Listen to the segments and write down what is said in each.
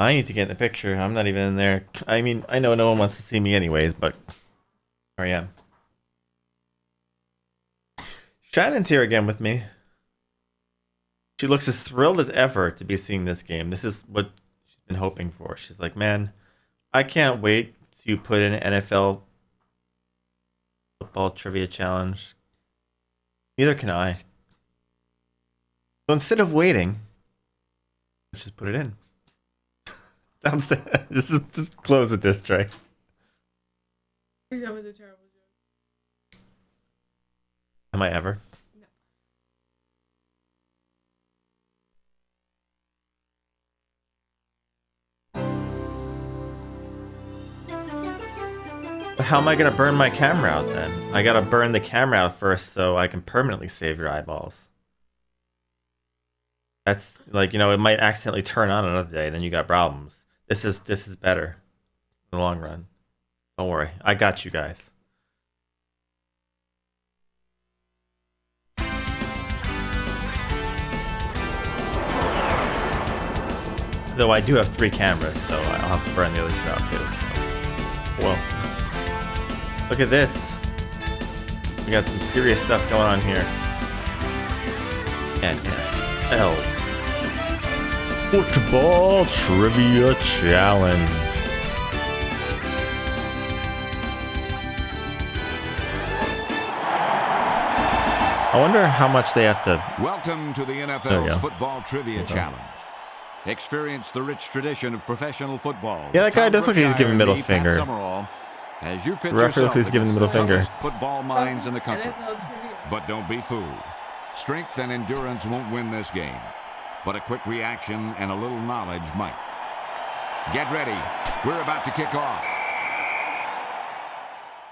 I need to get in the picture. I'm not even in there. I mean, I know no one wants to see me anyways, but here I am. Shannon's here again with me. She looks as thrilled as ever to be seeing this game. This is what she's been hoping for. She's like, man, I can't wait to put in an NFL football trivia challenge. Neither can I. So instead of waiting, let's just put it in. Just close it this tray. That was a terrible joke. Am I ever? But how am I gonna burn my camera out then? I gotta burn the camera out first so I can permanently save your eyeballs. That's like, it might accidentally turn on another day, then you got problems. This is better in the long run. Don't worry, I got you guys. Though I do have 3 cameras, so I'll have to burn the other 2 out too. Well, look at this. We got some serious stuff going on here. NFL Football Trivia Challenge. I wonder how much they have to... Welcome to the NFL's Football Trivia Challenge. Experience the rich tradition of professional football. Yeah, that guy does look like he's giving middle finger. As you pitch Referee looks like he's giving the middle finger. Football minds in the country. But don't be fooled. Strength and endurance won't win this game. But a quick reaction and a little knowledge might. Get ready. We're about to kick off.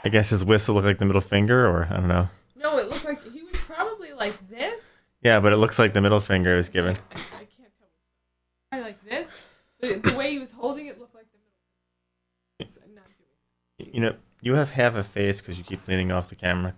I guess his whistle looked like the middle finger, or I don't know. No, it looked like he was probably like this. Yeah, but it looks like the middle finger was given. I can't tell. Probably like this. The way he was holding it looked like the middle. I'm not doing it. You have half a face because you keep leaning off the camera.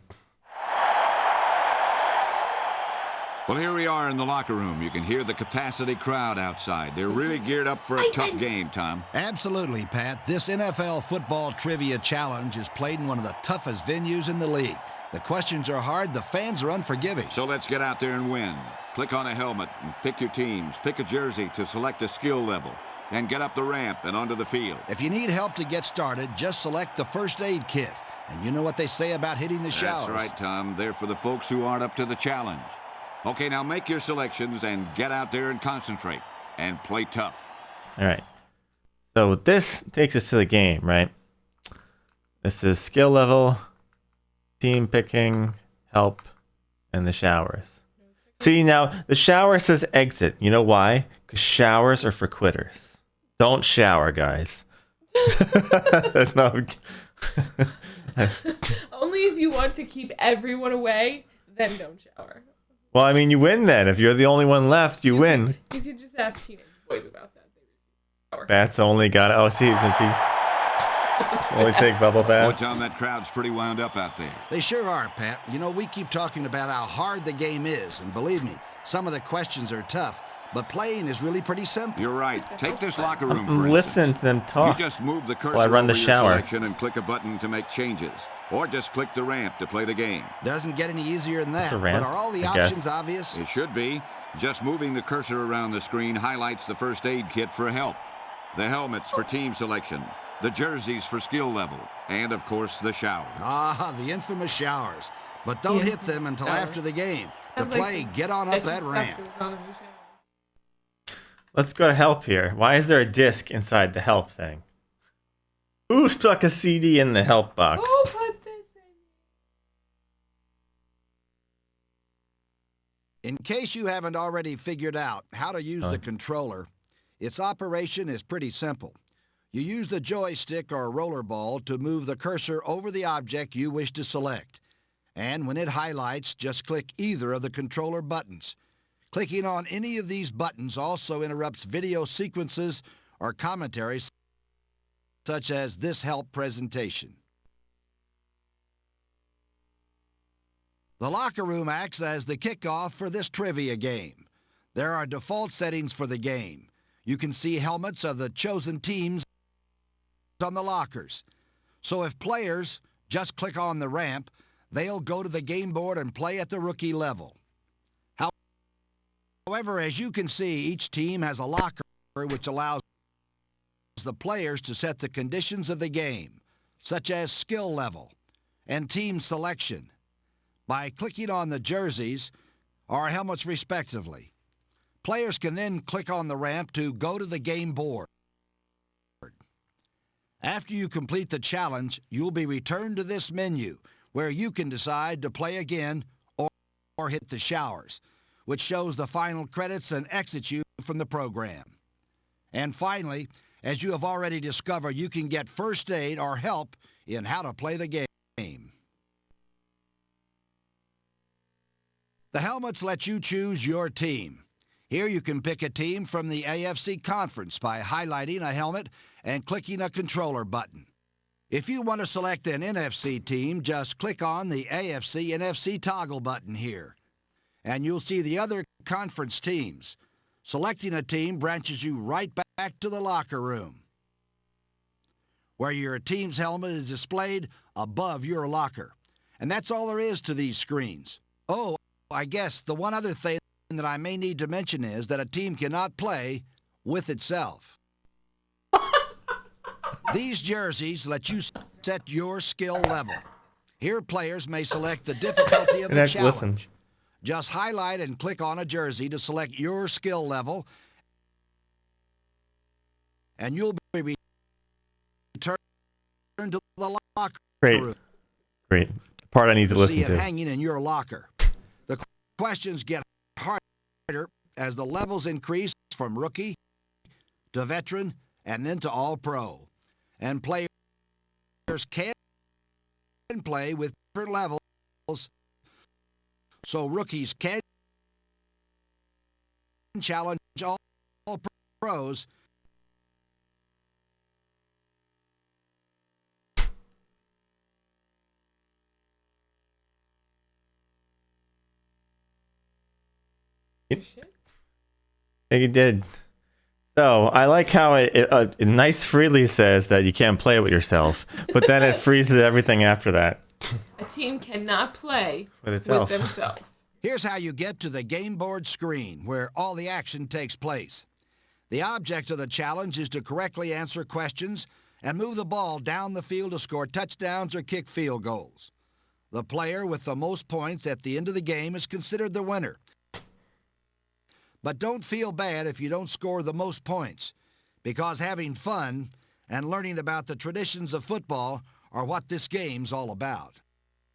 Well, here we are in the locker room. You can hear the capacity crowd outside. They're really geared up for a tough game, Tom. Absolutely, Pat. This NFL Football Trivia Challenge is played in one of the toughest venues in the league. The questions are hard. The fans are unforgiving. So let's get out there and win. Click on a helmet and pick your teams. Pick a jersey to select a skill level. And get up the ramp and onto the field. If you need help to get started, just select the first aid kit. And you know what they say about hitting the showers. That's right, Tom. They're for the folks who aren't up to the challenge. Okay, now make your selections and get out there and concentrate. And play tough. All right. So this takes us to the game, right? This is skill level, team picking, help, and the showers. See, now, the shower says exit. You know why? Because showers are for quitters. Don't shower, guys. No. Only if you want to keep everyone away, then don't shower. Well, I mean, you win then. If you're the only one left, you win. You could just ask teenage boys about that. Bats only got... Oh, see, only take bubble baths. Boy, Tom, that crowd's pretty wound up out there. They sure are, Pat. We keep talking about how hard the game is. And believe me, some of the questions are tough. But playing is really pretty simple. You're right. Take this locker room, for instance. Listen to them talk. You just move the cursor while I run the over your shower. selection and click a button to make changes. Or just click the ramp to play the game. Doesn't get any easier than that. It's a ramp, but are all the I guess. options obvious? It should be. Just moving the cursor around the screen highlights the first aid kit for help. The helmets for team selection. The jerseys for skill level. And, of course, the showers. Ah, the infamous showers. But don't hit them until after the game. To play, get on up that ramp. Let's go to help here. Why is there a disc inside the help thing? Who stuck a CD in the help box? Who put this in? In case you haven't already figured out how to use the controller, its operation is pretty simple. You use the joystick or roller ball to move the cursor over the object you wish to select. And when it highlights, just click either of the controller buttons. Clicking on any of these buttons also interrupts video sequences or commentaries such as this help presentation. The locker room acts as the kickoff for this trivia game. There are default settings for the game. You can see helmets of the chosen teams on the lockers. So if players just click on the ramp, they'll go to the game board and play at the rookie level. However, as you can see, each team has a locker which allows the players to set the conditions of the game, such as skill level and team selection, by clicking on the jerseys or helmets respectively. Players can then click on the ramp to go to the game board. After you complete the challenge, you'll be returned to this menu where you can decide to play again or hit the showers, which shows the final credits and exits you from the program. And finally, as you have already discovered, you can get first aid or help in how to play the game. The helmets let you choose your team. Here you can pick a team from the AFC Conference by highlighting a helmet and clicking a controller button. If you want to select an NFC team, just click on the AFC NFC toggle button here, and you'll see the other conference teams. Selecting a team branches you right back to the locker room, where your team's helmet is displayed above your locker. And that's all there is to these screens. Oh, I guess the one other thing that I may need to mention is that a team cannot play with itself. These jerseys let you set your skill level. Here players may select the difficulty of the challenge. Just highlight and click on a jersey to select your skill level, and you'll be returned to the locker room. Great. Part I need to listen See it to. hanging in your locker. The questions get harder as the levels increase from rookie to veteran and then to all pro. And players can play with different levels, so rookies can challenge all pros. I think it did. So I like how it nice freely says that you can't play with yourself, but then it freezes everything after that. A team cannot play With itself. with themselves. Here's how you get to the game board screen where all the action takes place. The object of the challenge is to correctly answer questions and move the ball down the field to score touchdowns or kick field goals. The player with the most points at the end of the game is considered the winner. But don't feel bad if you don't score the most points, because having fun and learning about the traditions of football are what this game's all about.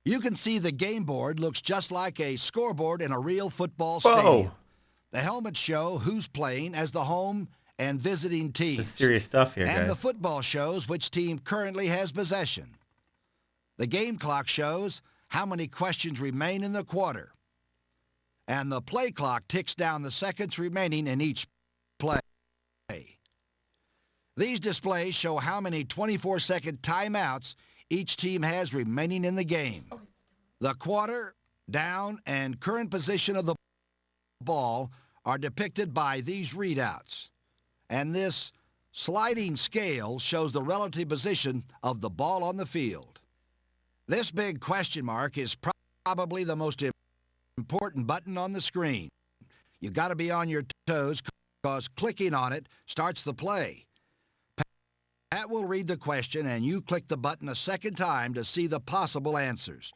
You can see the game board looks just like a scoreboard in a real football stadium. The helmets show who's playing as the home and visiting teams. This is serious stuff here, guys. And the football shows which team currently has possession. The game clock shows how many questions remain in the quarter. And the play clock ticks down the seconds remaining in each play. These displays show how many 24-second timeouts each team has remaining in the game. The quarter, down, and current position of the ball are depicted by these readouts. And this sliding scale shows the relative position of the ball on the field. This big question mark is probably the most important button on the screen. You've got to be on your toes because clicking on it starts the play. Pat will read the question and you click the button a second time to see the possible answers.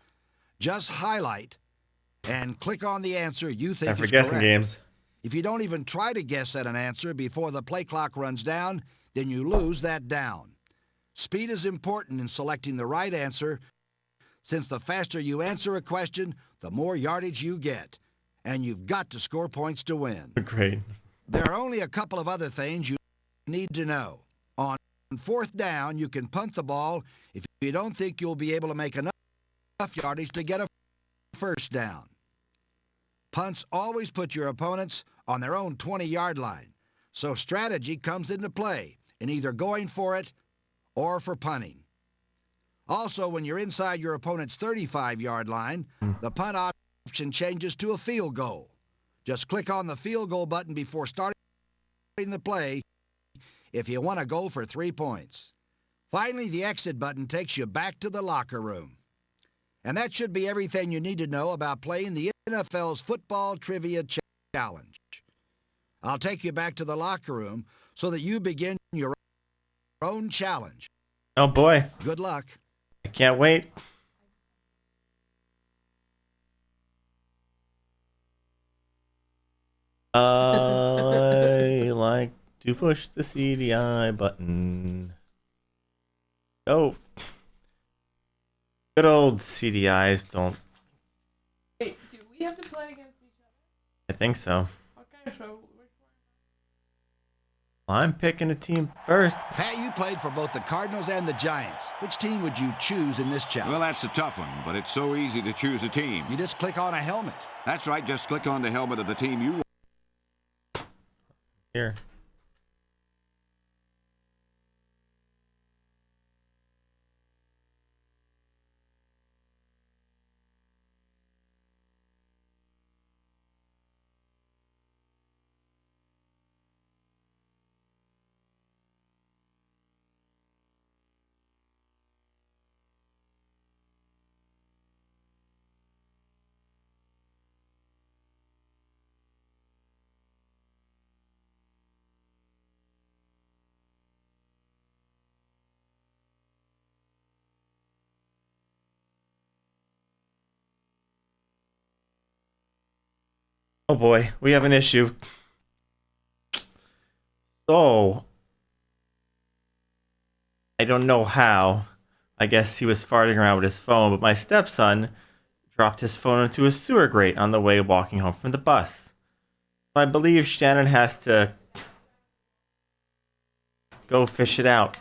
Just highlight and click on the answer you think is correct. guessing games. If you don't even try to guess at an answer before the play clock runs down, then you lose that down. Speed is important in selecting the right answer, since the faster you answer a question, the more yardage you get. And you've got to score points to win. Great. There are only a couple of other things you need to know. On fourth down, you can punt the ball if you don't think you'll be able to make enough yardage to get a first down. Punts always put your opponents on their own 20-yard line, so strategy comes into play in either going for it or for punting. Also, when you're inside your opponent's 35-yard line, the punt option changes to a field goal. Just click on the field goal button before starting the play if you want to go for 3 points. Finally, the exit button takes you back to the locker room. And that should be everything you need to know about playing the NFL's Football Trivia Challenge. I'll take you back to the locker room so that you begin your own challenge. Oh boy. Good luck. I can't wait. I like to push the CDI button. Oh. Good old CDIs don't. Wait, do we have to play against each other? I think so. Okay, so which one? I'm picking a team first. Pat, you played for both the Cardinals and the Giants. Which team would you choose in this challenge? Well, that's a tough one, but it's so easy to choose a team. You just click on a helmet. That's right, just click on the helmet of the team you want. Here. Oh boy, we have an issue. So, I don't know how. I guess he was farting around with his phone, but my stepson dropped his phone into a sewer grate on the way walking home from the bus. I believe Shannon has to go fish it out.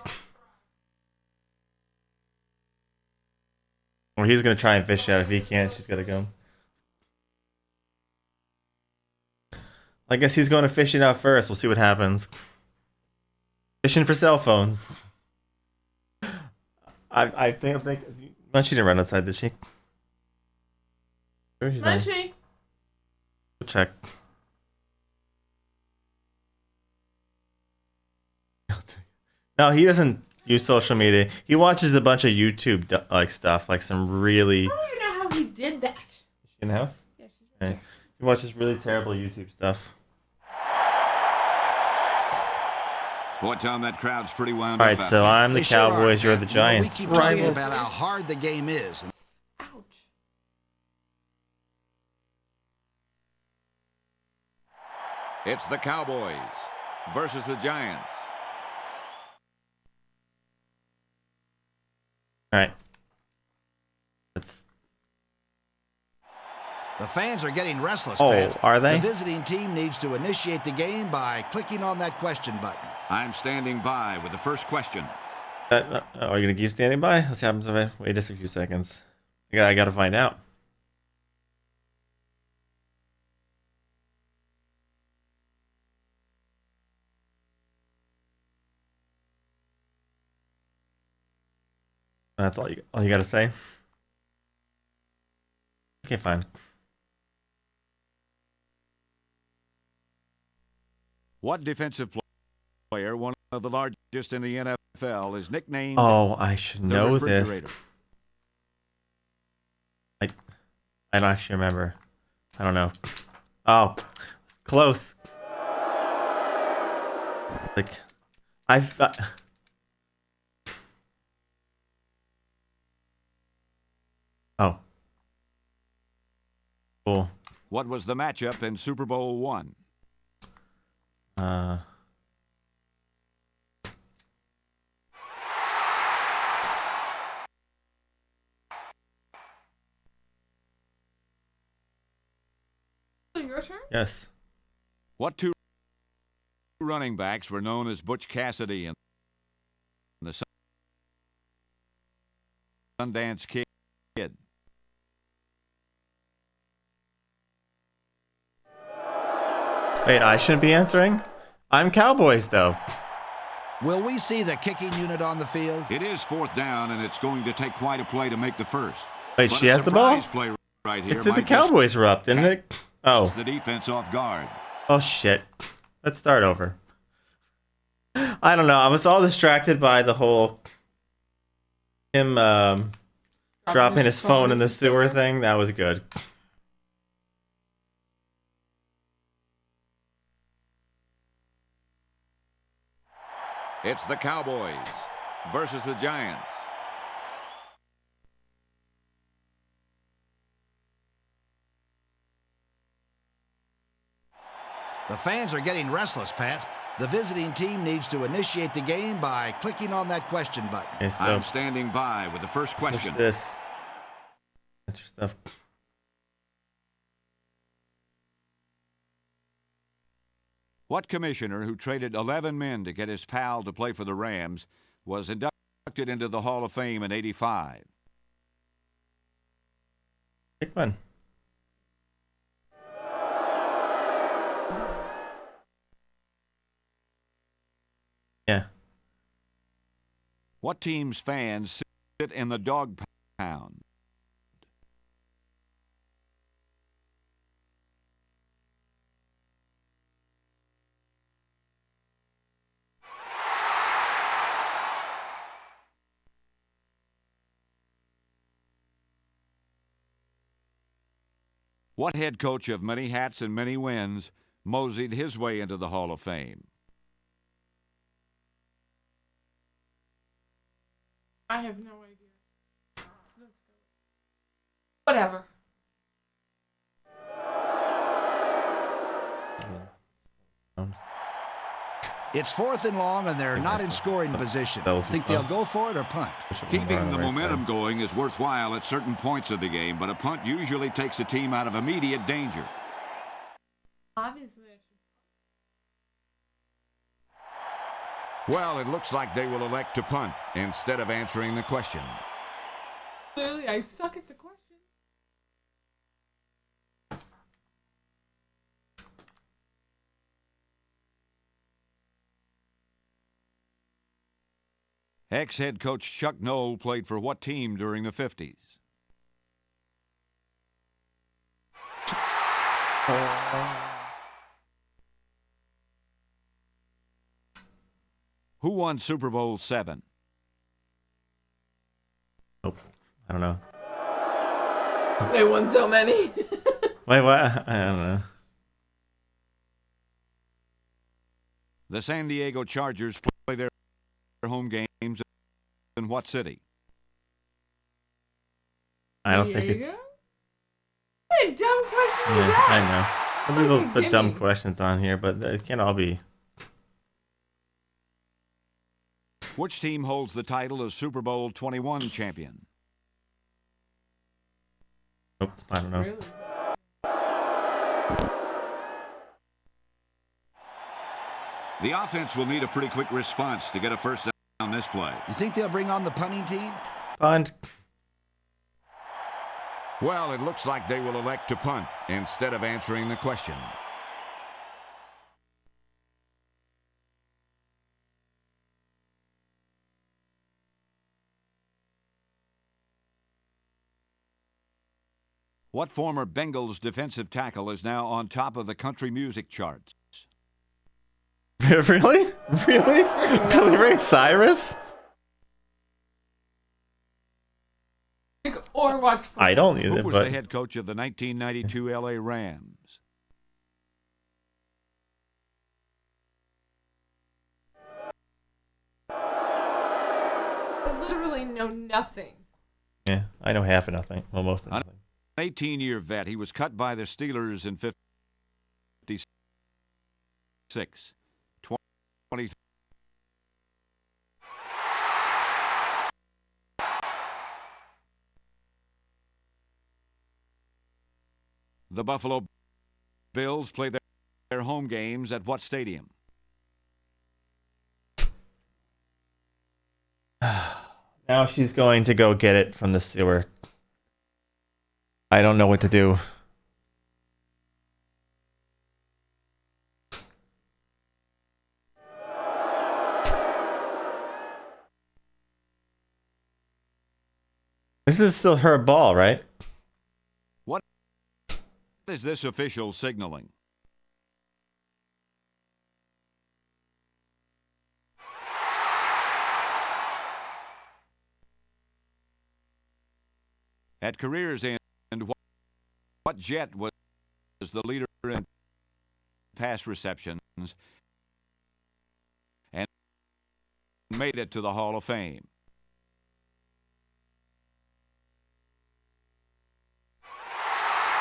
Or he's going to try and fish it out. If he can't, she's got to go. I guess he's going to fish it out first. We'll see what happens. Fishing for cell phones. I think. No, she didn't run outside, did she? Where is she? Munchie. We'll check. No, he doesn't use social media. He watches a bunch of YouTube like stuff, like some really. I don't even know how he did that. Is she in the house? Yeah, she's right there. He watches really terrible YouTube stuff. Boy, Tom, that crowd's pretty wound All up. right, so I'm the Cowboys, you're the Giants. We keep talking about how hard the game is. Ouch. It's the Cowboys versus the Giants. All right. Let's. The fans are getting restless, Oh, Pat. are they? The visiting team needs to initiate the game by clicking on that question button. I'm standing by with the first question. Are you going to keep standing by? Let's see what happens if I wait just a few seconds. I got to find out. That's all you got to say? Okay, fine. What defensive player, one of the largest in the NFL, is nicknamed Oh, I should the know this. Refrigerator? I don't actually remember. I don't know. Oh, it's close. Like, Oh. Cool. What was the matchup in Super Bowl I? Your turn? Yes. What two running backs were known as Butch Cassidy and the Sundance Kid? Wait, I shouldn't be answering? I'm Cowboys, though. Will we see the kicking unit on the field? It is fourth down, and it's going to take quite a play to make the first. Wait, But she a has the ball? surprise play right here. It did the might just Cowboys were up, didn't it? Oh. catch the defense off guard. Oh, shit. Let's start over. I don't know. I was all distracted by the whole him dropping his phone in the sewer thing. That was good. It's the Cowboys versus the Giants. The fans are getting restless, Pat. The visiting team needs to initiate the game by clicking on that question button. Okay, so I'm standing by with the first push question. this. That's your stuff. What commissioner who traded 11 men to get his pal to play for the Rams was inducted into the Hall of Fame in '85? Pick one. Yeah. What team's fans sit in the dog pound? What head coach of many hats and many wins moseyed his way into the Hall of Fame? I have no idea. Whatever. It's 4th and long, and they're not in scoring position. Think they'll go for it or punt? Keeping the momentum going is worthwhile at certain points of the game, but a punt usually takes a team out of immediate danger. Obviously. Well, it looks like they will elect to punt instead of answering the question. Clearly, I suck at the question. Ex-head coach Chuck Noll played for what team during the 50s? Who won Super Bowl VII? Nope. I don't know. They won so many. Wait, what? I don't know. The San Diego Chargers play their home games in what city? I don't think it's. What a dumb question is Yeah, that? I know. Some people put dumb questions on here, but it can't all be. Which team holds the title of Super Bowl 21 champion? Nope, I don't know. Really? The offense will need a pretty quick response to get a first down on this play. You think they'll bring on the punting team? Punt. Well, it looks like they will elect to punt instead of answering the question. What former Bengals defensive tackle is now on top of the country music charts? Really? Really? Billy Ray Cyrus? Or watch football. I don't Who either, was but the head coach of the 1992 LA Rams? I literally know nothing. yeah, I know half of nothing. Well, most of nothing. An 18-year vet. He was cut by the Steelers in 56. 20. The Buffalo Bills play their home games at what stadium? Now she's going to go get it from the sewer. I don't know what to do. This is still her ball, right? What is this official signaling? At career's end, what Jet was the leader in pass receptions and made it to the Hall of Fame.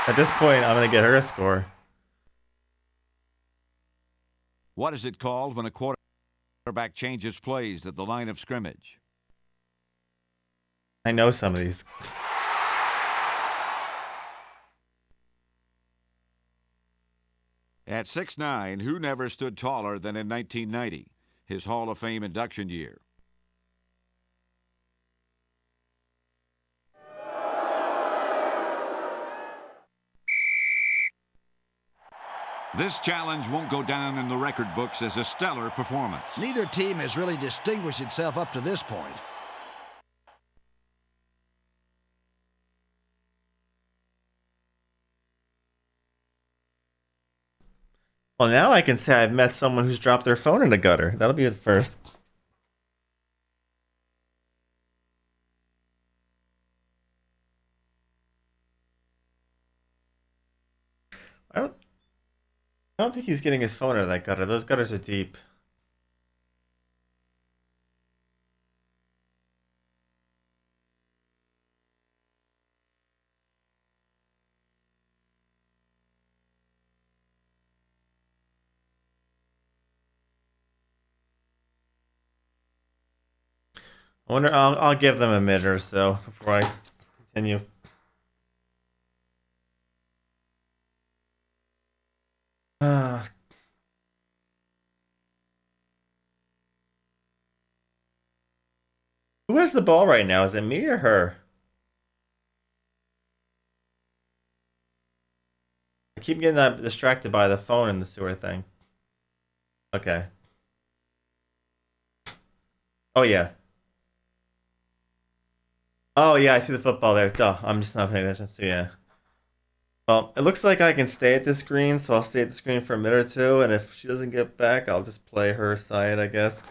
At this point, I'm going to get her a score. What is it called when a quarterback changes plays at the line of scrimmage? I know some of these. At 6'9", who never stood taller than in 1990, his Hall of Fame induction year? This challenge won't go down in the record books as a stellar performance. Neither team has really distinguished itself up to this point. Well, now I can say I've met someone who's dropped their phone in the gutter. That'll be the first. I don't think he's getting his phone out of that gutter. Those gutters are deep. I wonder. I'll give them a minute or so before I continue. Who has the ball right now? Is it me or her? I keep getting that distracted by the phone and the sewer thing. Okay. Oh yeah. Oh yeah, I see the football there. Duh, I'm just not paying attention. So yeah. Well, it looks like I can stay at the screen, so I'll stay at the screen for a minute or two, and if she doesn't get back, I'll just play her side, I guess.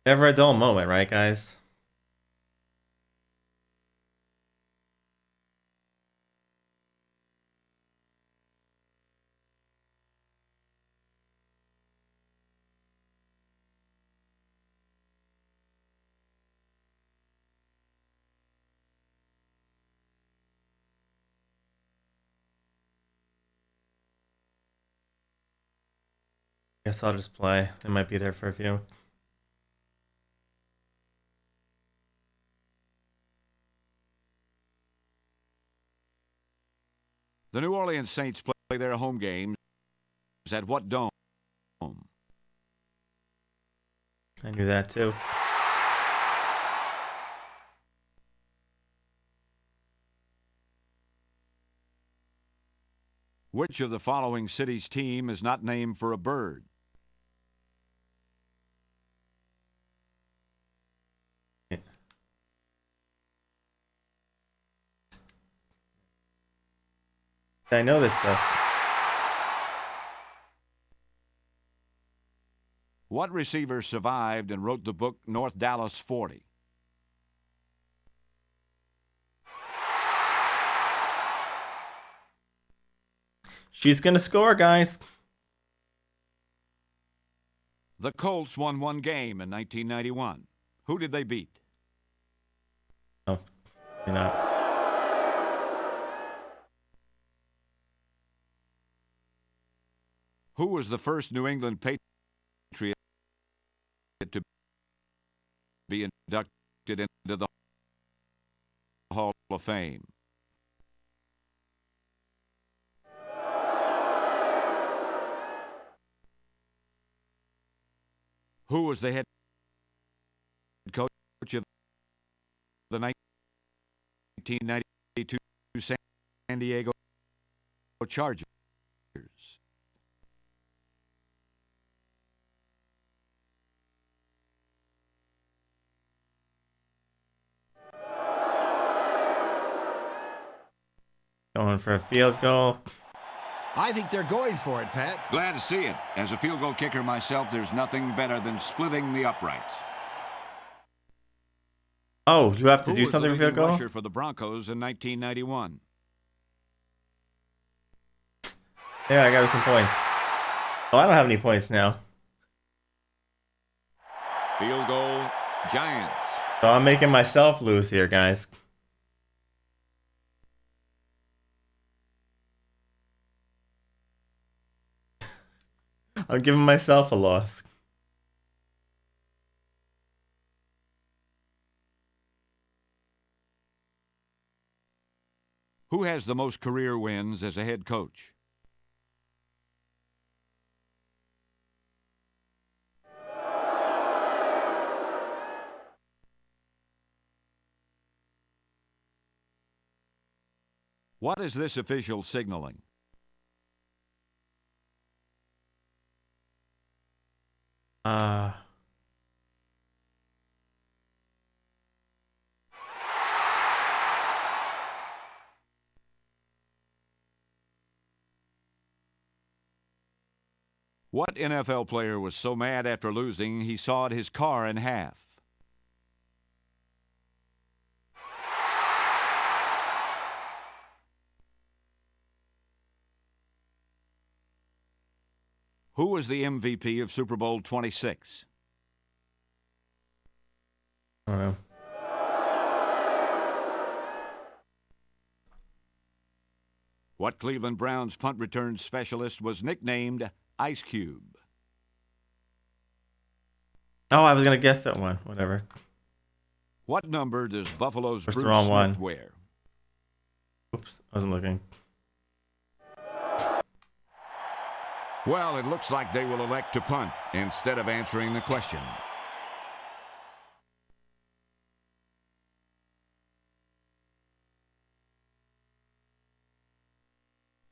Never a dull moment, right, guys? Guess I'll just play. It might be there for a few. The New Orleans Saints play their home games at what dome? I knew that too. Which of the following cities' team is not named for a bird? I know this stuff. What receiver survived and wrote the book North Dallas 40? She's gonna score, guys. The Colts won one game in 1991. Who did they beat? Oh, you're not. Who was the first New England Patriot to be inducted into the Hall of Fame? Who was the head coach of the 1992 San Diego Chargers? Going for a field goal. I think they're going for it, Pat. Glad to see it. As a field goal kicker myself, there's nothing better than splitting the uprights. Oh, you have to Who do was something the for field leading goal? rusher for the Broncos in 1991? Yeah, I got some points. Oh, I don't have any points now. Field goal, Giants. So I'm making myself lose here, guys. I'm giving myself a loss. Who has the most career wins as a head coach? What is this official signaling? What NFL player was so mad after losing he sawed his car in half? Who was the MVP of Super Bowl 26? I don't know. What Cleveland Browns punt return specialist was nicknamed Ice Cube? Oh, I was gonna guess that one. Whatever. What number does Buffalo's Where's the Bruce wrong Smith one? wear? Oops, I wasn't looking. Well, it looks like they will elect to punt instead of answering the question.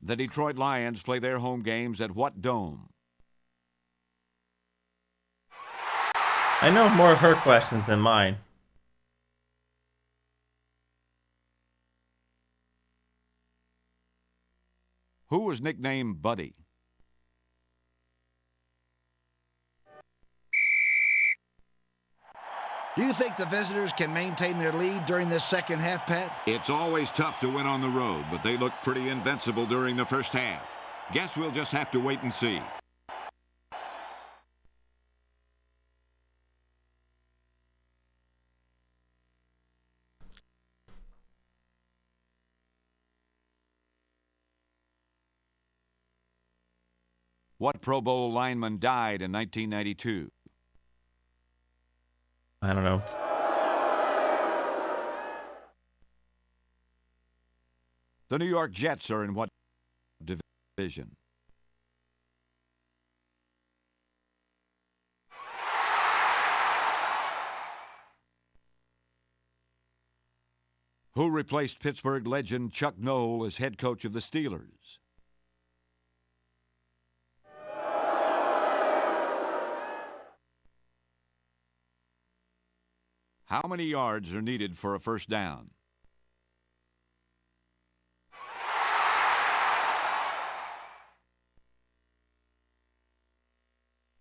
The Detroit Lions play their home games at what dome? I know more of her questions than mine. Who was nicknamed Buddy? Do you think the visitors can maintain their lead during this second half, Pat? It's always tough to win on the road, but they look pretty invincible during the first half. Guess we'll just have to wait and see. What Pro Bowl lineman died in 1992? I don't know. The New York Jets are in what division? Who replaced Pittsburgh legend Chuck Noll as head coach of the Steelers? How many yards are needed for a first down?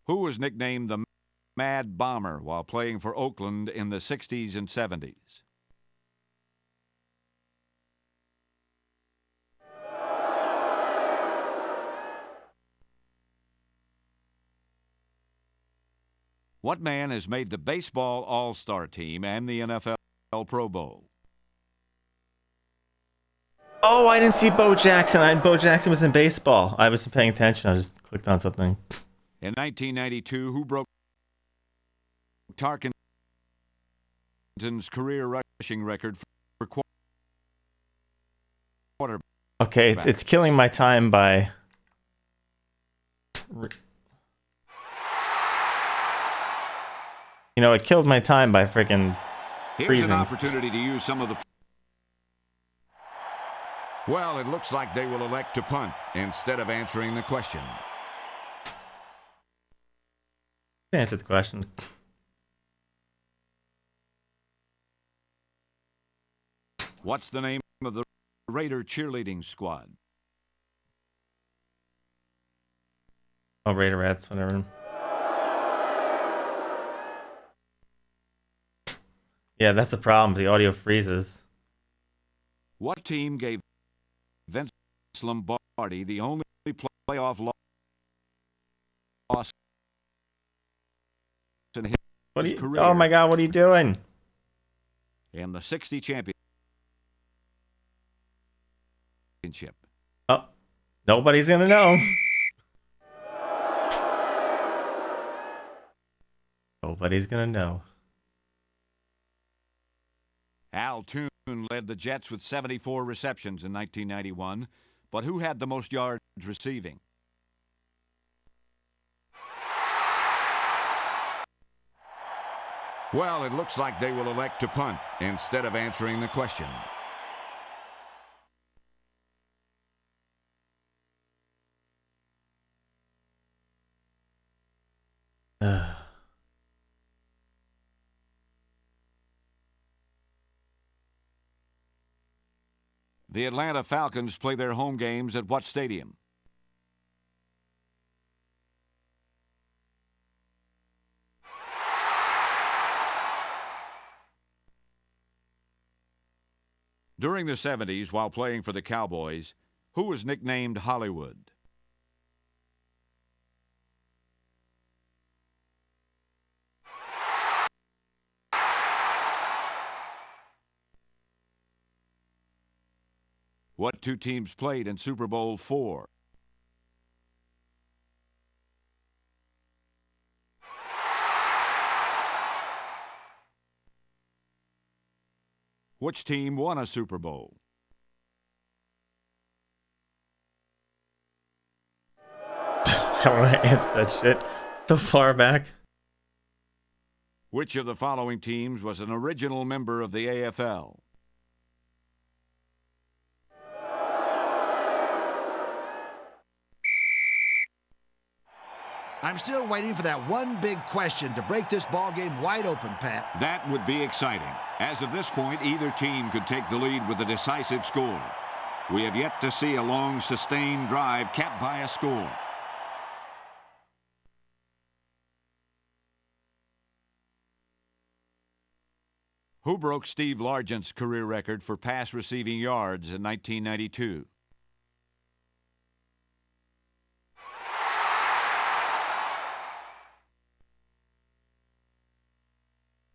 Who was nicknamed the Mad Bomber while playing for Oakland in the 60s and 70s? What man has made the baseball All-Star team and the NFL Pro Bowl? Oh, I didn't see Bo Jackson. Bo Jackson was in baseball. I wasn't paying attention. I just clicked on something. In 1992, who broke Tarkenton's career rushing record for quarterback? Okay, it's killing my time by... You know, it killed my time by freaking Here's an freezing. opportunity to use some of the... Well, it looks like they will elect to punt instead of answering the question. Answer the question. What's the name of the Raider cheerleading squad? Oh, Raiderettes, whatever. Yeah, that's the problem. The audio freezes. What team gave Vince Lombardi the only playoff loss in his career? Oh my God, what are you doing? In the 60 championship. Oh, nobody's gonna know. Nobody's gonna know. Al Toon led the Jets with 74 receptions in 1991, but who had the most yards receiving? Well, it looks like they will elect to punt instead of answering the question. The Atlanta Falcons play their home games at what stadium? During the 70s, while playing for the Cowboys, who was nicknamed Hollywood? What two teams played in Super Bowl IV? Which team won a Super Bowl? I don't want to answer that shit so far back. Which of the following teams was an original member of the AFL? I'm still waiting for that one big question to break this ballgame wide open, Pat. That would be exciting. As of this point, either team could take the lead with a decisive score. We have yet to see a long, sustained drive capped by a score. Who broke Steve Largent's career record for pass receiving yards in 1992?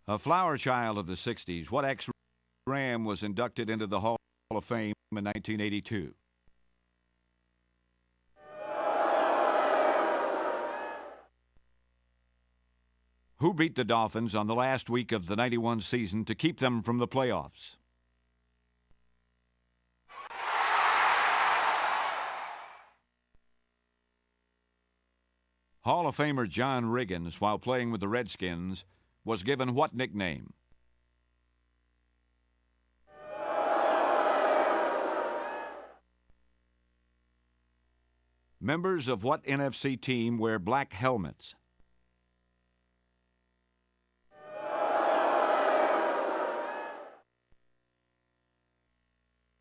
A flower child of the 60s, what ex-Ram was inducted into the Hall of Fame in 1982? Who beat the Dolphins on the last week of the 91 season to keep them from the playoffs? Hall of Famer John Riggins, while playing with the Redskins, was given what nickname? Members of what NFC team wear black helmets?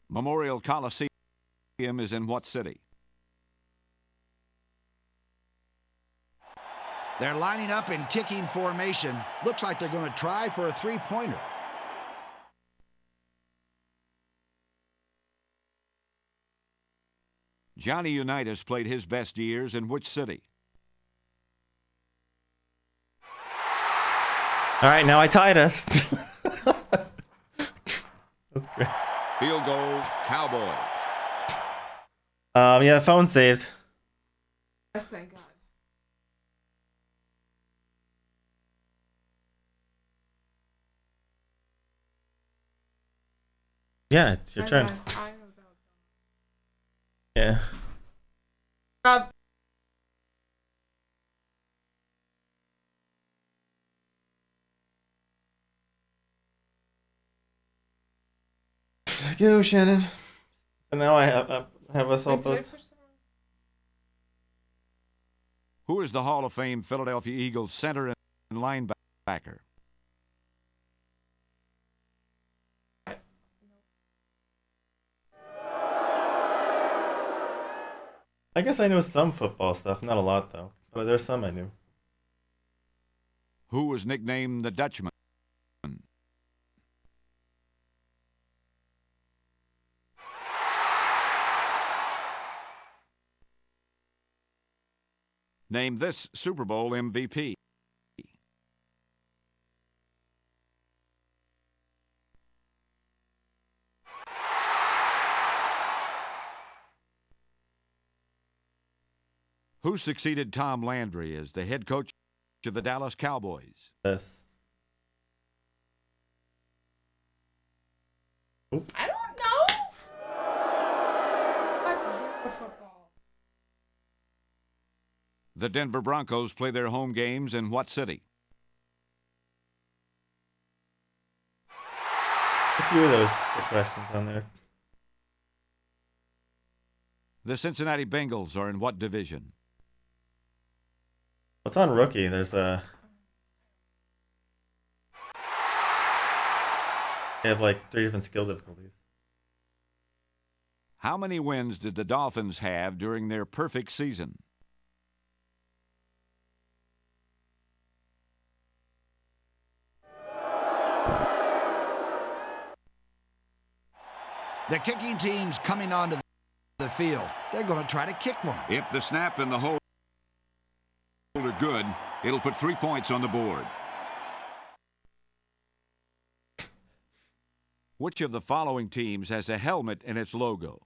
Memorial Coliseum is in what city? They're lining up in kicking formation. Looks like they're going to try for a three-pointer. Johnny Unitas played his best years in which city? All right, now I tied us. That's great. Field goal, Cowboys. Yeah, phone saved. Yes, thank God. Yeah, it's your turn. I know about Yeah. Rob. Go, Shannon. So now I have us all Wait, did I both. push the wrong- Who is the Hall of Fame Philadelphia Eagles center and linebacker? I guess I know some football stuff, not a lot though. But there's some I knew. Who was nicknamed the Dutchman? Name this Super Bowl MVP. Who succeeded Tom Landry as the head coach of the Dallas Cowboys? This. I don't know. Watch zero football. The Denver Broncos play their home games in what city? A few of those trick questions on there. The Cincinnati Bengals are in what division? What's on rookie? There's a. They have like 3 different skill difficulties. How many wins did the Dolphins have during their perfect season? The kicking team's coming onto the field. They're going to try to kick one. If the snap and the hold are good, it'll put 3 points on the board. Which of the following teams has a helmet in its logo?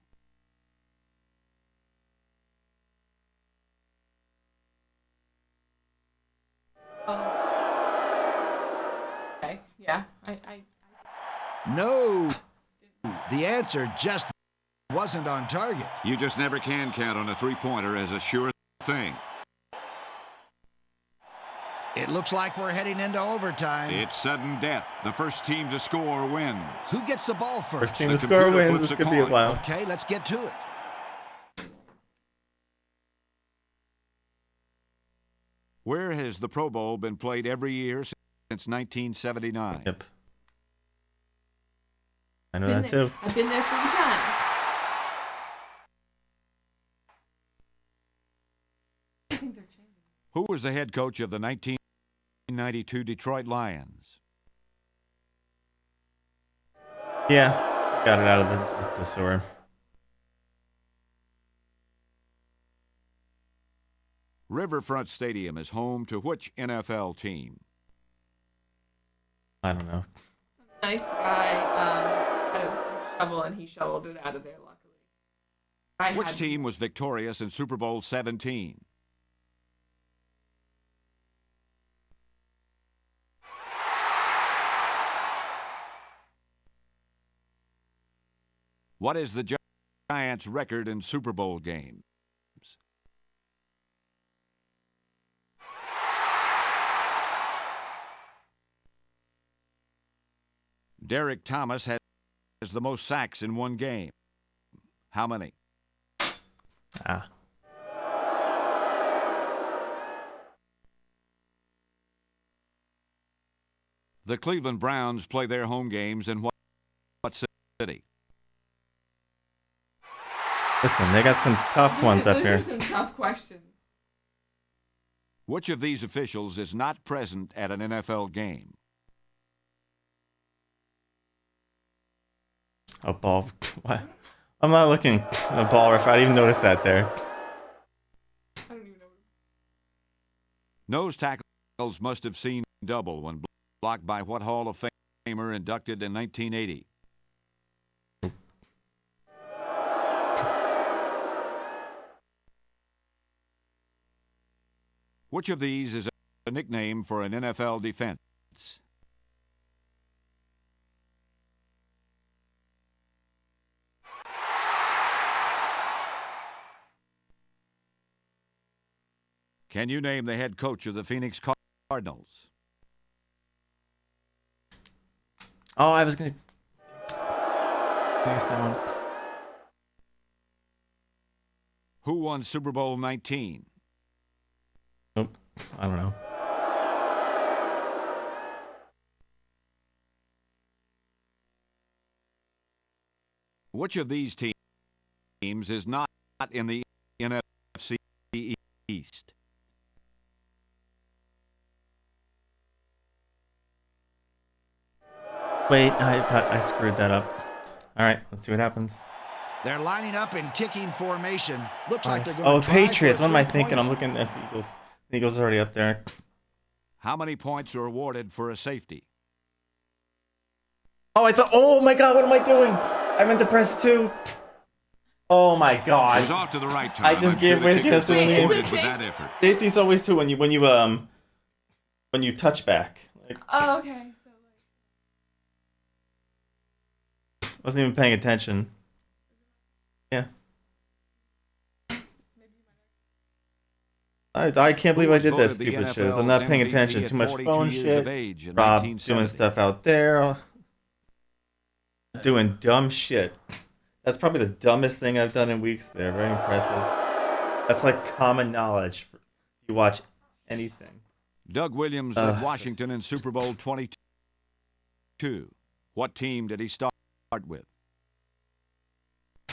Okay, yeah. No. The answer just wasn't on target. You just never can count on a three-pointer as a sure thing. It looks like we're heading into overtime. It's sudden death. The first team to score wins. Who gets the ball first? First team The to score computer wins. flips This a could be a coin. while. Okay, let's get to it. Where has the Pro Bowl been played every year since 1979? Yep. I know that too. I've been there 3 times. I think they're changing. Who was the head coach of the 1992 Detroit Lions? Yeah, got it out of the sewer. Riverfront Stadium is home to which NFL team? I don't know. Nice guy had a shovel and he shoveled it out of there, luckily. Which team was victorious in Super Bowl 17? What is the Giants' record in Super Bowl games? Derek Thomas has the most sacks in one game. How many? Ah. The Cleveland Browns play their home games in what city? Listen, they got some tough ones up here. Those are some tough questions. Which of these officials is not present at an NFL game? A ball. What? I'm not looking at a ball ref. I didn't even notice that there. I don't even know. Nose tackles must have seen double when blocked by what Hall of Famer inducted in 1980? Which of these is a nickname for an NFL defense? Can you name the head coach of the Phoenix Cardinals? Oh, I was gonna. Guess that one. Who won Super Bowl 19? Nope. I don't know. Which of these teams is not in the NFL? East. Wait, I screwed that up. All right, let's see what happens. They're lining up in kicking formation. Looks like they're going Oh, to try Patriots. for What a am I thinking? three-pointer. I'm looking at the Eagles. The Eagles are already up there. How many points are awarded for a safety? Oh, I thought. Oh my God, what am I doing? I meant to press 2. Oh my It was God. off to the right time. I just I'm gave sure way the the kicker chance to win the was game. rewarded with that effort. Safety's always 2 when you touch back. Like, Oh, okay. So like. wasn't even paying attention. Yeah. I can't believe I did that Voted the stupid shit. NFL's I'm not paying MVP attention. at Too much 42 phone years shit. of age in Rob 1970. doing stuff out there. Doing dumb shit. That's probably the dumbest thing I've done in weeks there. Very impressive. That's like common knowledge if you watch anything. Doug Williams led Washington in Super Bowl 22. What team did he start with?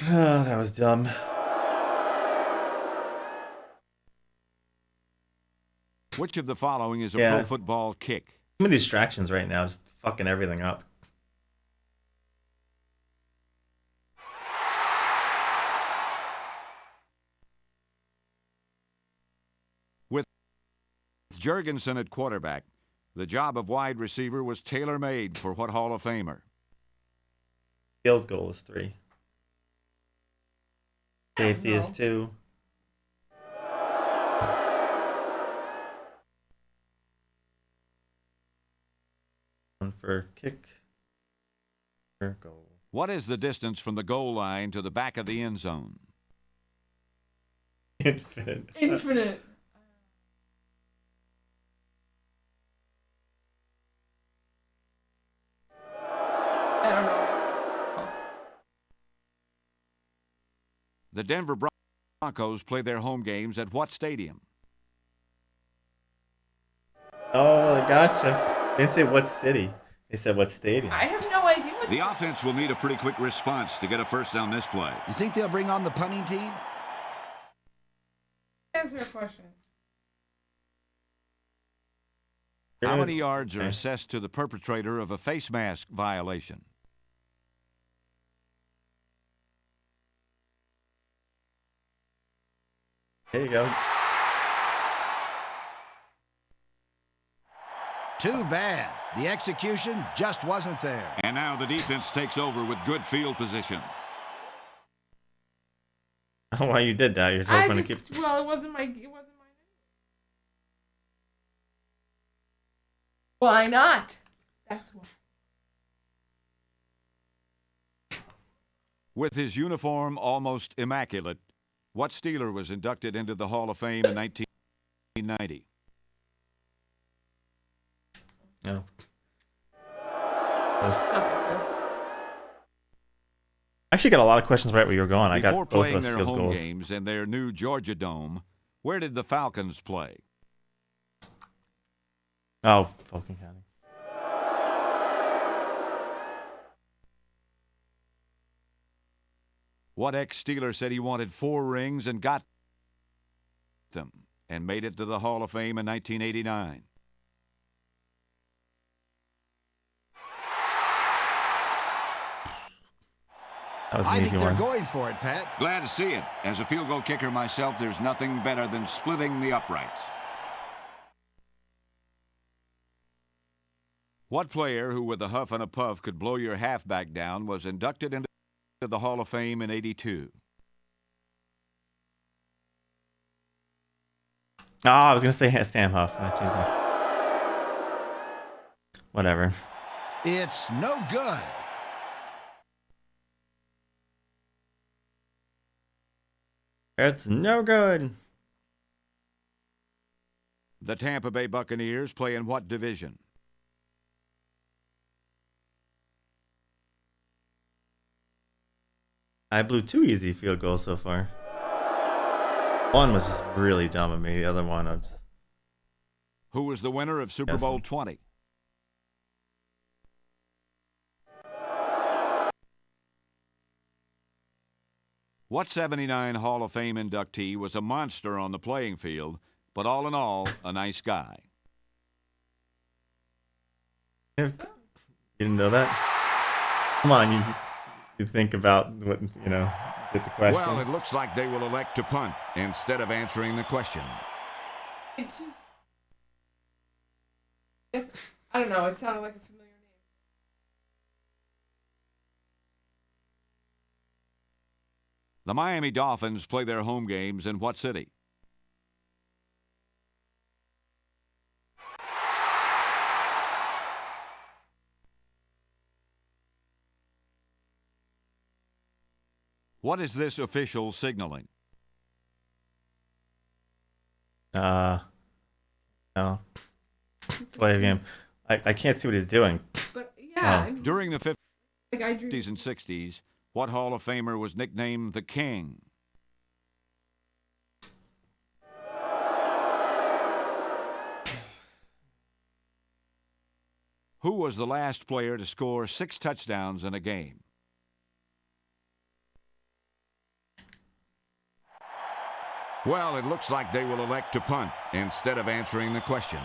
Oh, that was dumb. Which of the following is a Yeah. pro football kick? Too many distractions right now, just fucking everything up. With Jurgensen at quarterback, the job of wide receiver was tailor-made for what Hall of Famer? Field goal is 3. Safety is know. 2. One for kick. For goal. What is the distance from the goal line to the back of the end zone? Infinite. Infinite. I don't know. The Denver Broncos play their home games at what stadium? Oh, I gotcha. They didn't say what city. They said what stadium. I have no idea what. The offense will need a pretty quick response to get a first down this play. You think they'll bring on the punting team? Answer a question. How many yards are Okay. assessed to the perpetrator of a face mask violation? There you go. Too bad. The execution just wasn't there. And now the defense takes over with good field position. I don't know why you did that. You're I hoping to just keep. well, it wasn't mine. Why not? That's why. With his uniform almost immaculate, what Steeler was inducted into the Hall of Fame in 1990? No. Suck at this. I actually got a lot of questions right where you were going. I got Before both playing of those their field home goals. games in their new Georgia Dome, where did the Falcons play? Oh, Fulton County. What ex-Steeler said he wanted 4 rings and got them and made it to the Hall of Fame in 1989? That was an I easy think they're one. going for it, Pat. Glad to see it. As a field goal kicker myself, there's nothing better than splitting the uprights. What player who with a huff and a puff could blow your halfback down was inducted into the Hall of Fame in '82? Oh, I was gonna say Sam Huff. Whatever. It's no good. It's no good. The Tampa Bay Buccaneers play in what division? I blew 2 easy field goals so far. One was just really dumb of me. The other one, I was. Who was the winner of Super Bowl 20? What 79 Hall of Fame inductee was a monster on the playing field, but all in all, a nice guy? You didn't know that? Come on, you think about what, get the question. Well, it looks like they will elect to punt instead of answering the question. It just. I don't know. It sounded like a familiar name. The Miami Dolphins play their home games in what city? What is this official signaling? No. Play a game. I can't see what he's doing. But yeah, Oh. I mean, During the 50s like I drew. and 60s, what Hall of Famer was nicknamed the King? Who was the last player to score 6 touchdowns in a game? Well, it looks like they will elect to punt instead of answering the question.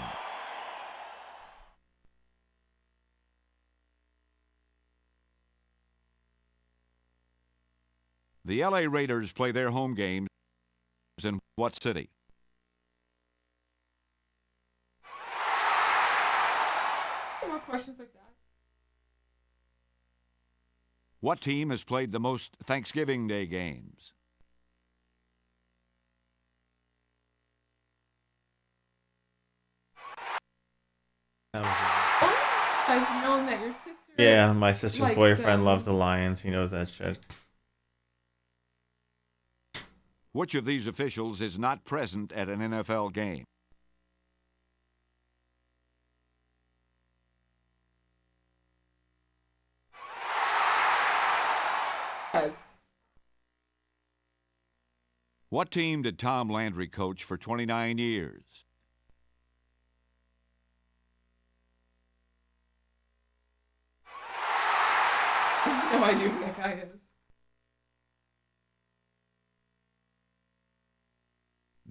The LA Raiders play their home games in what city? More questions like that. What team has played the most Thanksgiving Day games? I've known that your sister. Yeah, my sister's likes boyfriend them. loves the Lions. He knows that shit. Which of these officials is not present at an NFL game? Yes. What team did Tom Landry coach for 29 years? I have no idea who that guy is.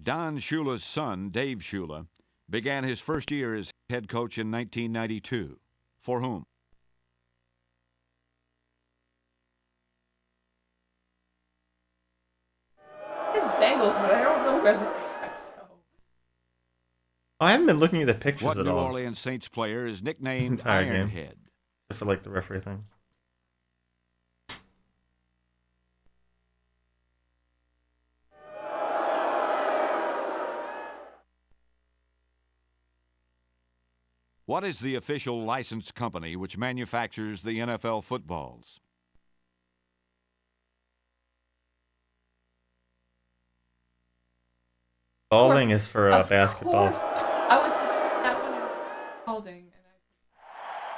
Don Shula's son, Dave Shula, began his first year as head coach in 1992. For whom? His Bengals, but I don't know where they're at, so. I haven't been looking at the pictures What at New all. Orleans Saints player is nicknamed Entire game. Ironhead? Except for like the referee thing. What is the official licensed company which manufactures the NFL footballs? Balding is for Of basketball. course. I was between that one and Balding.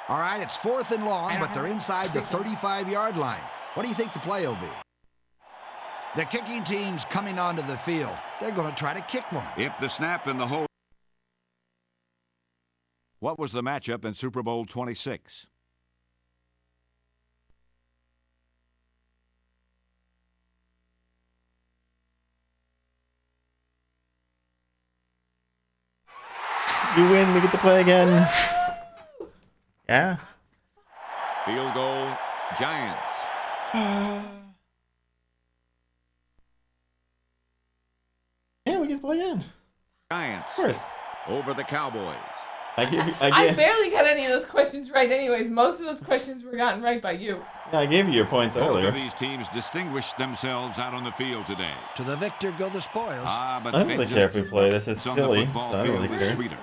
All right, it's 4th and long, but they're inside the 35-yard line. What do you think the play will be? The kicking team's coming onto the field. They're going to try to kick one. If the snap and the hold. What was the matchup in Super Bowl 26? You win, we get to play again. Yeah. Field goal, Giants. Yeah, we get to play again. Giants Of course. over the Cowboys. I barely got any of those questions right anyways. Most of those questions were gotten right by you. I gave you your points Both earlier. of these teams distinguished themselves out on the field today. To the victor go the spoils. But I don't really care if we play this. It's on the silly, so football I don't really field is care. sweeter.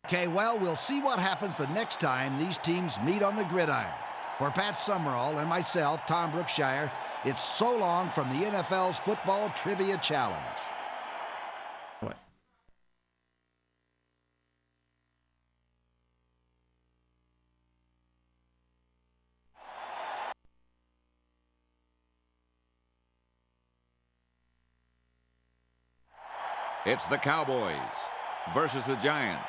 Okay, well, we'll see what happens the next time these teams meet on the gridiron. For Pat Summerall and myself, Tom Brookshire, it's so long from the NFL's Football Trivia Challenge. What? It's the Cowboys versus the Giants.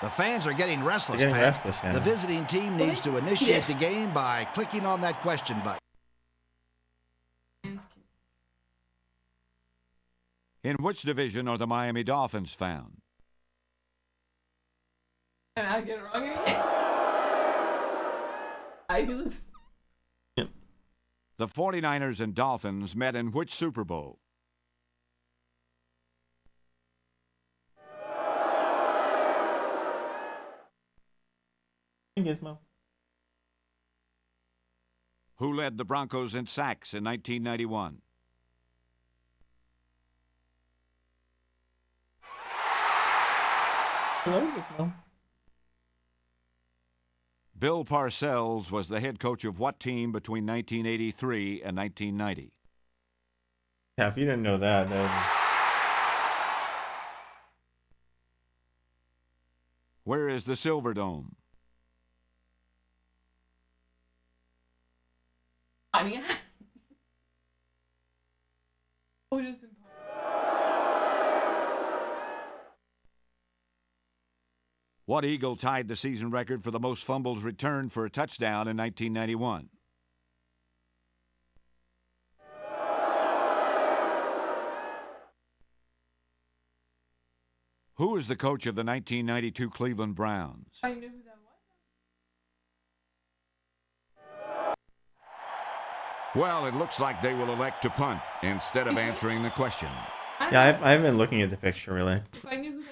The fans are getting restless, They're getting Pat. restless, yeah. The visiting team needs to initiate the game by clicking on that question button. In which division are the Miami Dolphins found? And I get it wrong again. Yep. The 49ers and Dolphins met in which Super Bowl? Gizmo. Who led the Broncos in sacks in 1991? Hello, Gizmo. Bill Parcells was the head coach of what team between 1983 and 1990? Yeah, if you didn't know that would... Where is the Silverdome? Pontiac. Oh, it is in What Eagle tied the season record for the most fumbles returned for a touchdown in 1991? Who is the coach of the 1992 Cleveland Browns? I knew who that was. Well, it looks like they will elect to punt instead of answering the question. Yeah, I haven't been looking at the picture, really. If I knew who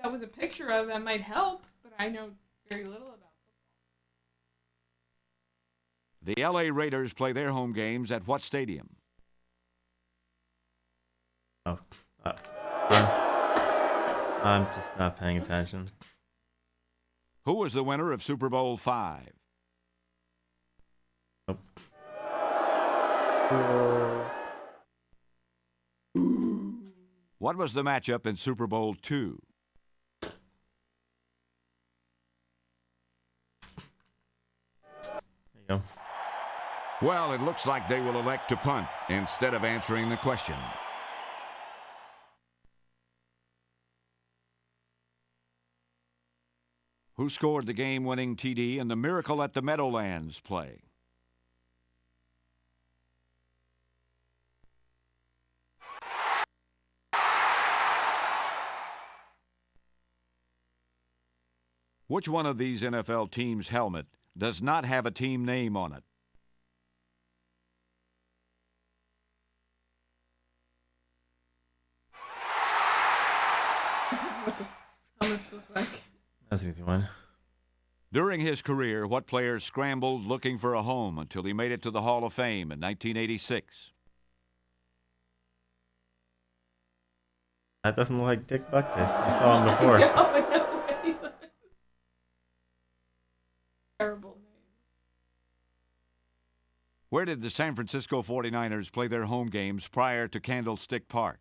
that was a picture of, that might help, but I know very little about football. The LA Raiders play their home games at what stadium? Oh. I'm just not paying attention. Who was the winner of Super Bowl V? Nope. What was the matchup in Super Bowl II? There you go. Well, it looks like they will elect to punt instead of answering the question. Who scored the game-winning TD in the Miracle at the Meadowlands play? Which one of these NFL teams' helmet does not have a team name on it? What the helmets look like. That's an easy one. During his career, what player scrambled looking for a home until he made it to the Hall of Fame in 1986? That doesn't look like Dick Butkus. You saw him before. Terrible name. Where did the San Francisco 49ers play their home games prior to Candlestick Park?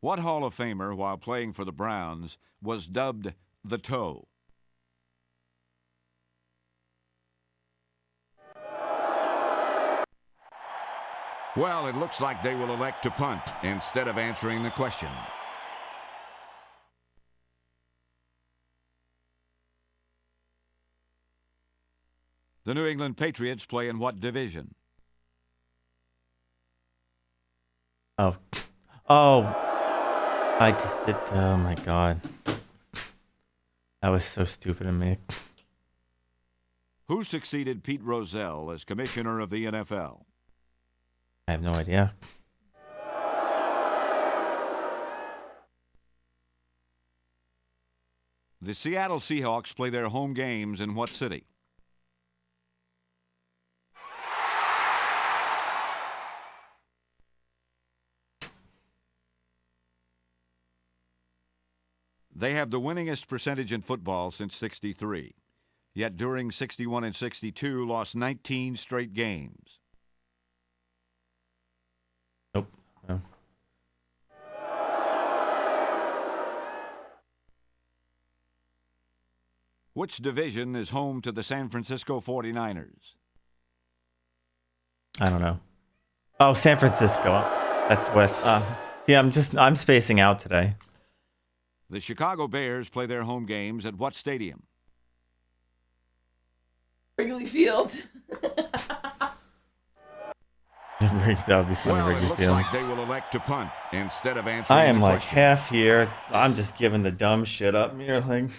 What Hall of Famer, while playing for the Browns, was dubbed the Toe? Well, it looks like they will elect to punt instead of answering the question. The New England Patriots play in what division? Oh. I just did. Oh my god. That was so stupid of me. Who succeeded Pete Rozelle as commissioner of the NFL? I have no idea. The Seattle Seahawks play their home games in what city? They have the winningest percentage in football since '63. Yet during '61 and '62 lost 19 straight games. Nope. No. Which division is home to the San Francisco 49ers? I don't know. Oh, San Francisco. That's West. See, I'm spacing out today. The Chicago Bears play their home games at what stadium? Wrigley Field. That would be funny. Well, it Wrigley looks Field. like they will elect to punt instead of answering I am the like question. half here. I'm just giving the dumb shit up here. Like,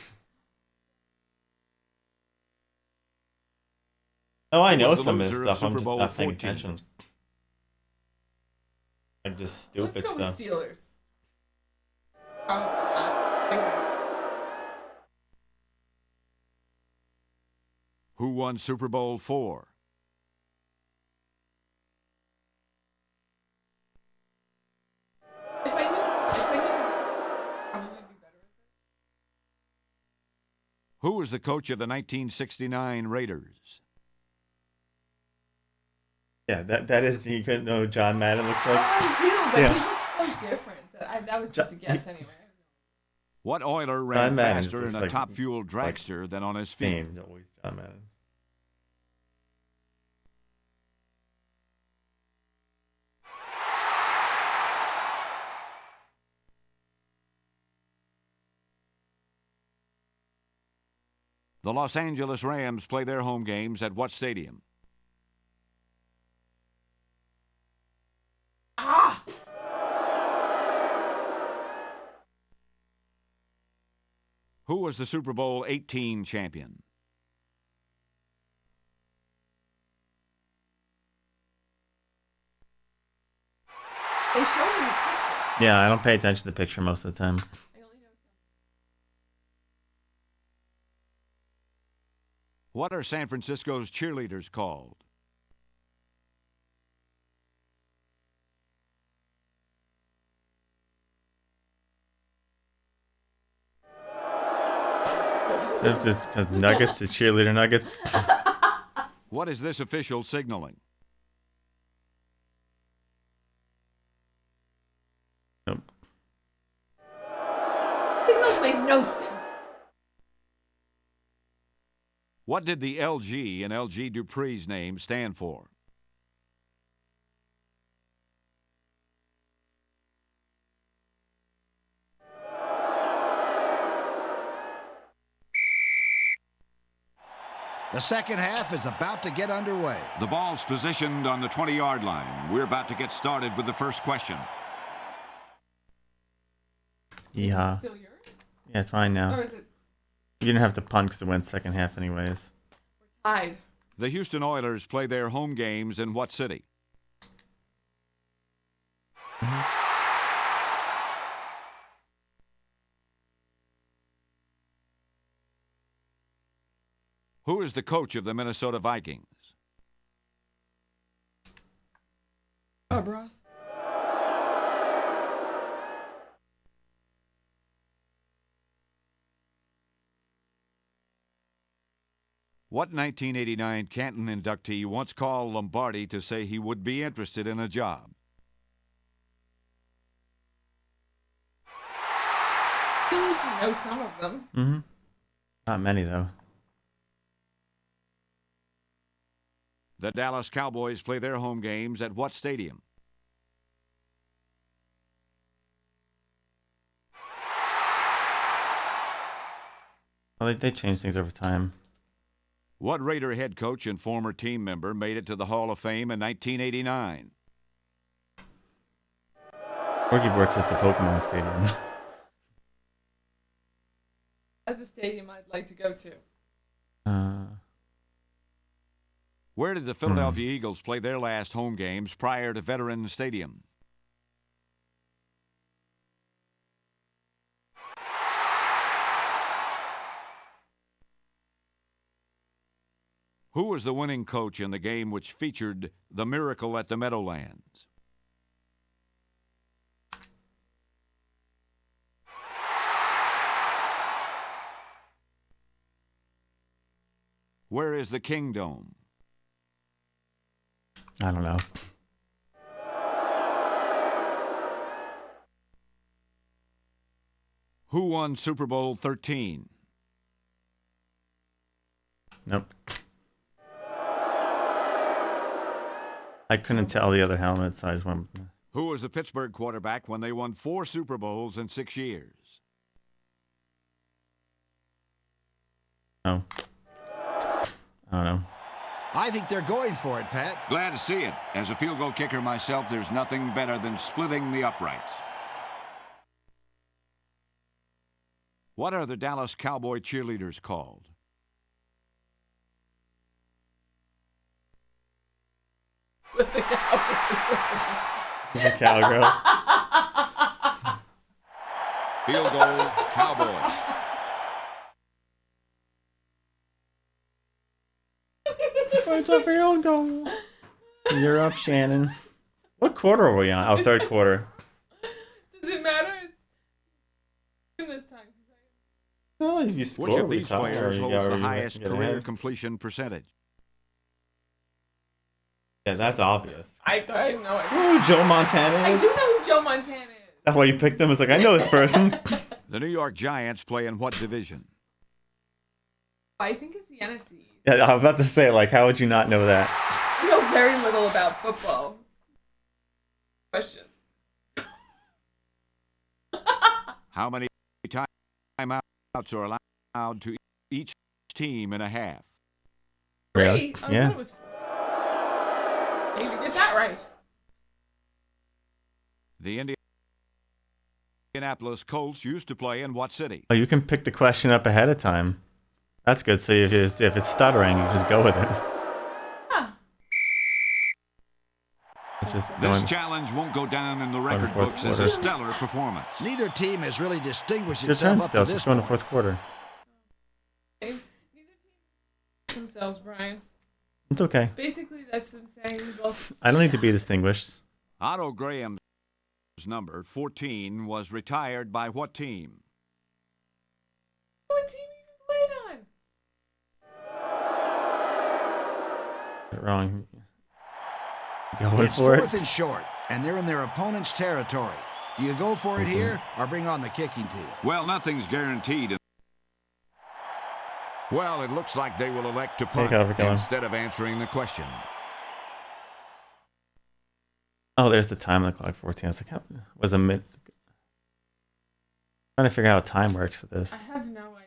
oh, I Who know was the some of this loser of stuff. I'm Super just Bowl not paying 14? attention. Like just stupid Let's go stuff. with Steelers. Probably not. Who won Super Bowl IV? If I knew, I'd probably be better at it. Who was the coach of the 1969 Raiders? Yeah, that is. You couldn't know who John Madden looks like. I do, but Yeah. he looks so different. That was just a guess anyway. What Oiler John ran Madden faster looks in a like- top-fuel dragster than on his feet? Name always John Madden. The Los Angeles Rams play their home games at what stadium? Ah! Who was the Super Bowl 18 champion? They showed me the picture. Yeah, I don't pay attention to the picture most of the time. I only know some. What are San Francisco's cheerleaders called? It's just Nuggets, the cheerleader Nuggets. What is this official signaling? Nope. Signals make no sense. What did the LG in LG Dupree's name stand for? The second half is about to get underway. The ball's positioned on the 20-yard line. We're about to get started with the first question. Yeah. Still yours? Yeah, it's fine now. Or is it You didn't have to punt because it went second half anyways. tied? The Houston Oilers play their home games in what city? Who is the coach of the Minnesota Vikings? Ross. What 1989 Canton inductee once called Lombardi to say he would be interested in a job? You should know some of them. Mm-hmm. Not many though. The Dallas Cowboys play their home games at what stadium? Well, they change things over time. What Raider head coach and former team member made it to the Hall of Fame in 1989? Porky works as the Pokemon Stadium. That's a stadium I'd like to go to. Where did the Philadelphia Eagles play their last home games prior to Veterans Stadium? Who was the winning coach in the game which featured the Miracle at the Meadowlands? Where is the Kingdome? I don't know. Who won Super Bowl 13? Nope. I couldn't tell the other helmet, so I just went. Who was the Pittsburgh quarterback when they won 4 Super Bowls in 6 years? No. I don't know. I think they're going for it, Pat. Glad to see it. As a field goal kicker myself, there's nothing better than splitting the uprights. What are the Dallas Cowboy cheerleaders called? The The Cowgirls. Field goal, Cowboys. It's a field goal. You're up, Shannon. What quarter are we on? Oh, third quarter. Does it matter? It's this time. Well, if you score, Which of we these tie, players or holds you the already highest get career ahead. completion percentage? Yeah, that's obvious. I know. Oh, who Joe Montana I is? do know who Joe Montana is. That's why you picked him. It's like, I know this person. The New York Giants play in what division? I think it's the NFC. Yeah, I was about to say, like, how would you not know that? I know very little about football. Questions. How many timeouts are allowed to each team in a half? Really? I Yeah. thought it was 4. I need to get that right. The Indianapolis Colts used to play in what city? Oh, you can pick the question up ahead of time. That's good. So if it's stuttering, you just go with it. Huh. It's just This going. challenge won't go down in the record fourth books as a quarter. stellar performance. Neither team has really distinguished It's your turn itself up still. to Just this go in the point. fourth quarter. Neither team themselves, Brian. It's okay. Basically, that's them saying we both. I don't need to be distinguished. Otto Graham's number 14 was retired by what team? What team even played on? Wrong. Going It's for fourth it. and short, and they're in their opponent's territory. Do you go for it here or bring on the kicking team? Well, nothing's guaranteed. Well, it looks like they will elect to punt over, Kellen. instead of answering the question. Oh, there's the time on the clock. 14. I was like, how was a mid? Trying to figure out how time works with this. I have no idea.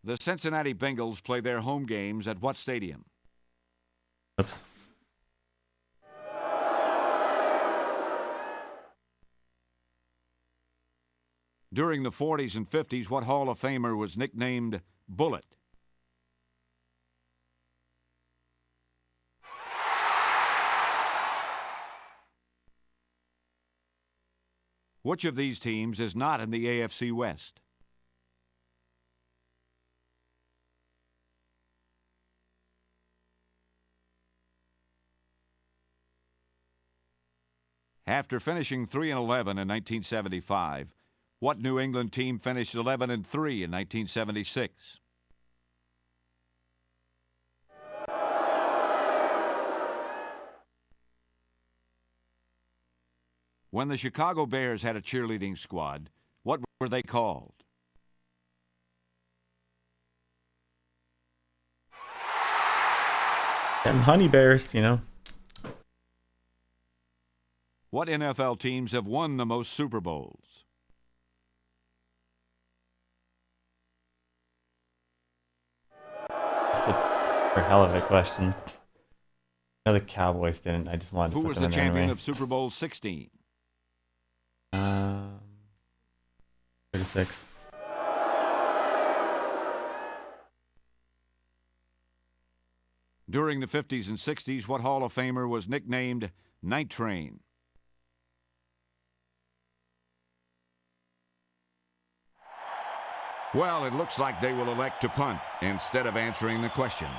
The Cincinnati Bengals play their home games at what stadium? Oops. During the 40s and 50s, what Hall of Famer was nicknamed Bullet? Which of these teams is not in the AFC West? After finishing 3-11 in 1975, what New England team finished 11-3 in 1976? When the Chicago Bears had a cheerleading squad, what were they called? Them honey bears, you know. What NFL teams have won the most Super Bowls? It's a hell of a question. I know the Cowboys didn't. I just wanted to Who put was them the in champion anyway. of Super Bowl 16? 36. During the 50s and 60s, what Hall of Famer was nicknamed Night Train? Well, it looks like they will elect to punt instead of answering the question.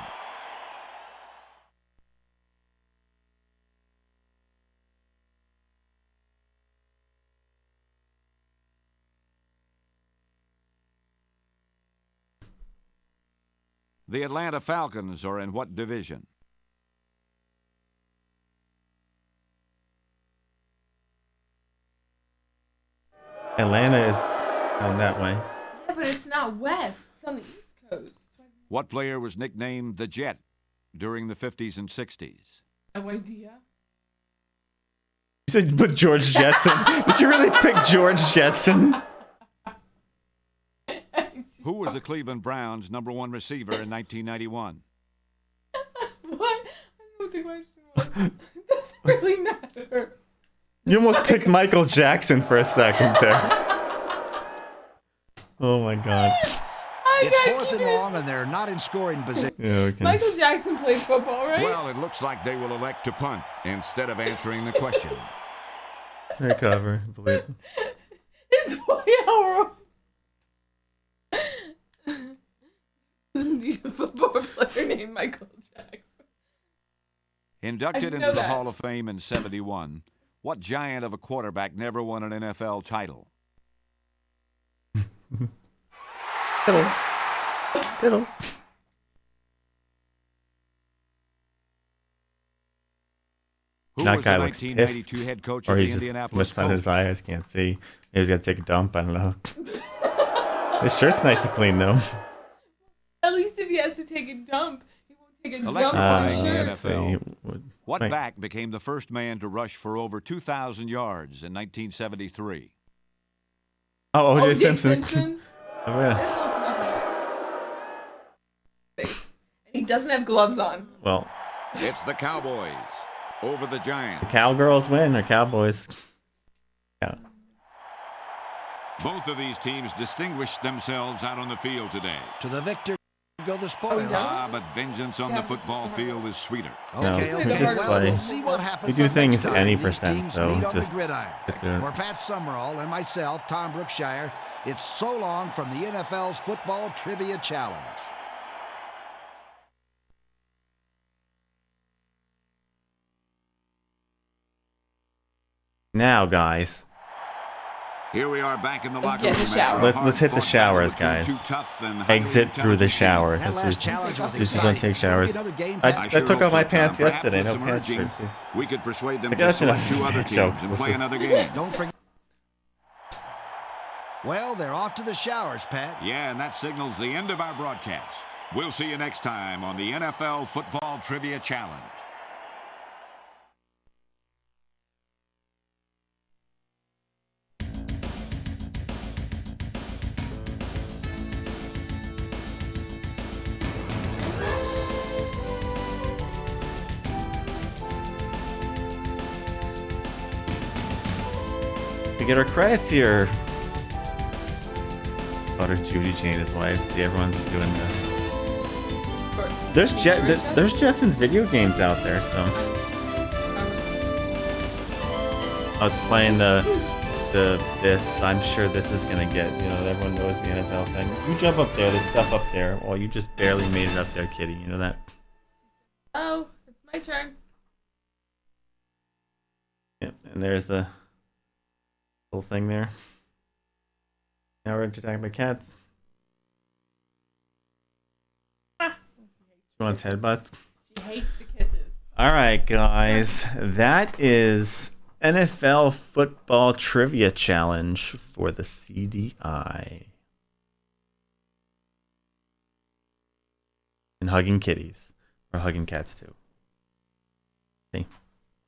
The Atlanta Falcons are in what division? Atlanta is down that way. Yeah, but it's not west. It's on the East Coast. What player was nicknamed the Jet during the 50s and 60s? No idea. You said put George Jetson. Did you really pick George Jetson? Who was the Cleveland Browns' #1 receiver in 1991? What? I don't know what the question was. It doesn't really matter. You almost picked Michael Jackson for a second there. Oh my god. It's 4th and long, and they're not in scoring position. Yeah, okay. Michael Jackson played football, right? Well, it looks like they will elect to punt instead of answering the question. Recover, believe it. It's way our Doesn't need a football player named Michael Jackson. Inducted know into the that. Hall of Fame in '71, what giant of a quarterback never won an NFL title? Tiddle. Tiddle. Who That was guy the looks 1992 head coach Or of the he's just Indianapolis much sun in his Colts? eyes, can't see. Maybe he's got to take a dump, I don't know. His shirt's nice and clean though. At least if he has to take a dump, he won't take a dump Electrifying for the sure. NFL. Would- What wait. back became the first man to rush for over 2,000 yards in 1973? Oh, O.J. O.J. Simpson. Oh, yeah. And he doesn't have gloves on. Well, It's the Cowboys over the the Giants. Cowgirls win, or Cowboys. Yeah. Both of these teams distinguished themselves out on the field today. To the victor go the spoils. Ah, but vengeance on the football field is sweeter. No, Okay, we okay. just Well, play. we'll see what happens. We do the next things time any these percent, teams so meet on just the gridiron. get there. For Pat Summerall and myself, Tom Brookshire, it's so long from the NFL's Football Trivia Challenge. Now, guys, Here we are back in the Let's locker get in room. the shower. Let's hit the showers, guys. Exit through the shower. That That's last what challenge was you just exciting. don't take It's gonna be showers. another game I packed. took off my pants Perhaps yesterday. with No some pants urging, shirt, too. we could persuade them I to guess select enough 2 other jokes. teams and play another game. Don't forget. Well, they're off to the showers, Pat. Yeah, and that signals the end of our broadcast. We'll see you next time on the NFL Football Trivia Challenge. We get our credits here. Daughter Judy Jane, his wife. See, everyone's doing the. There's Jetsons video games out there, so. Oh, it's playing this. I'm sure this is gonna get. Everyone knows the NFL thing. You jump up there. There's stuff up there. Well, you just barely made it up there, kitty. You know that. Oh, it's my turn. Yep. And there's the little thing there. Now we're talking about cats. She wants headbutts. She hates the kisses. All right, guys. That is NFL Football Trivia Challenge for the CDI. And hugging kitties. Or hugging cats, too. See?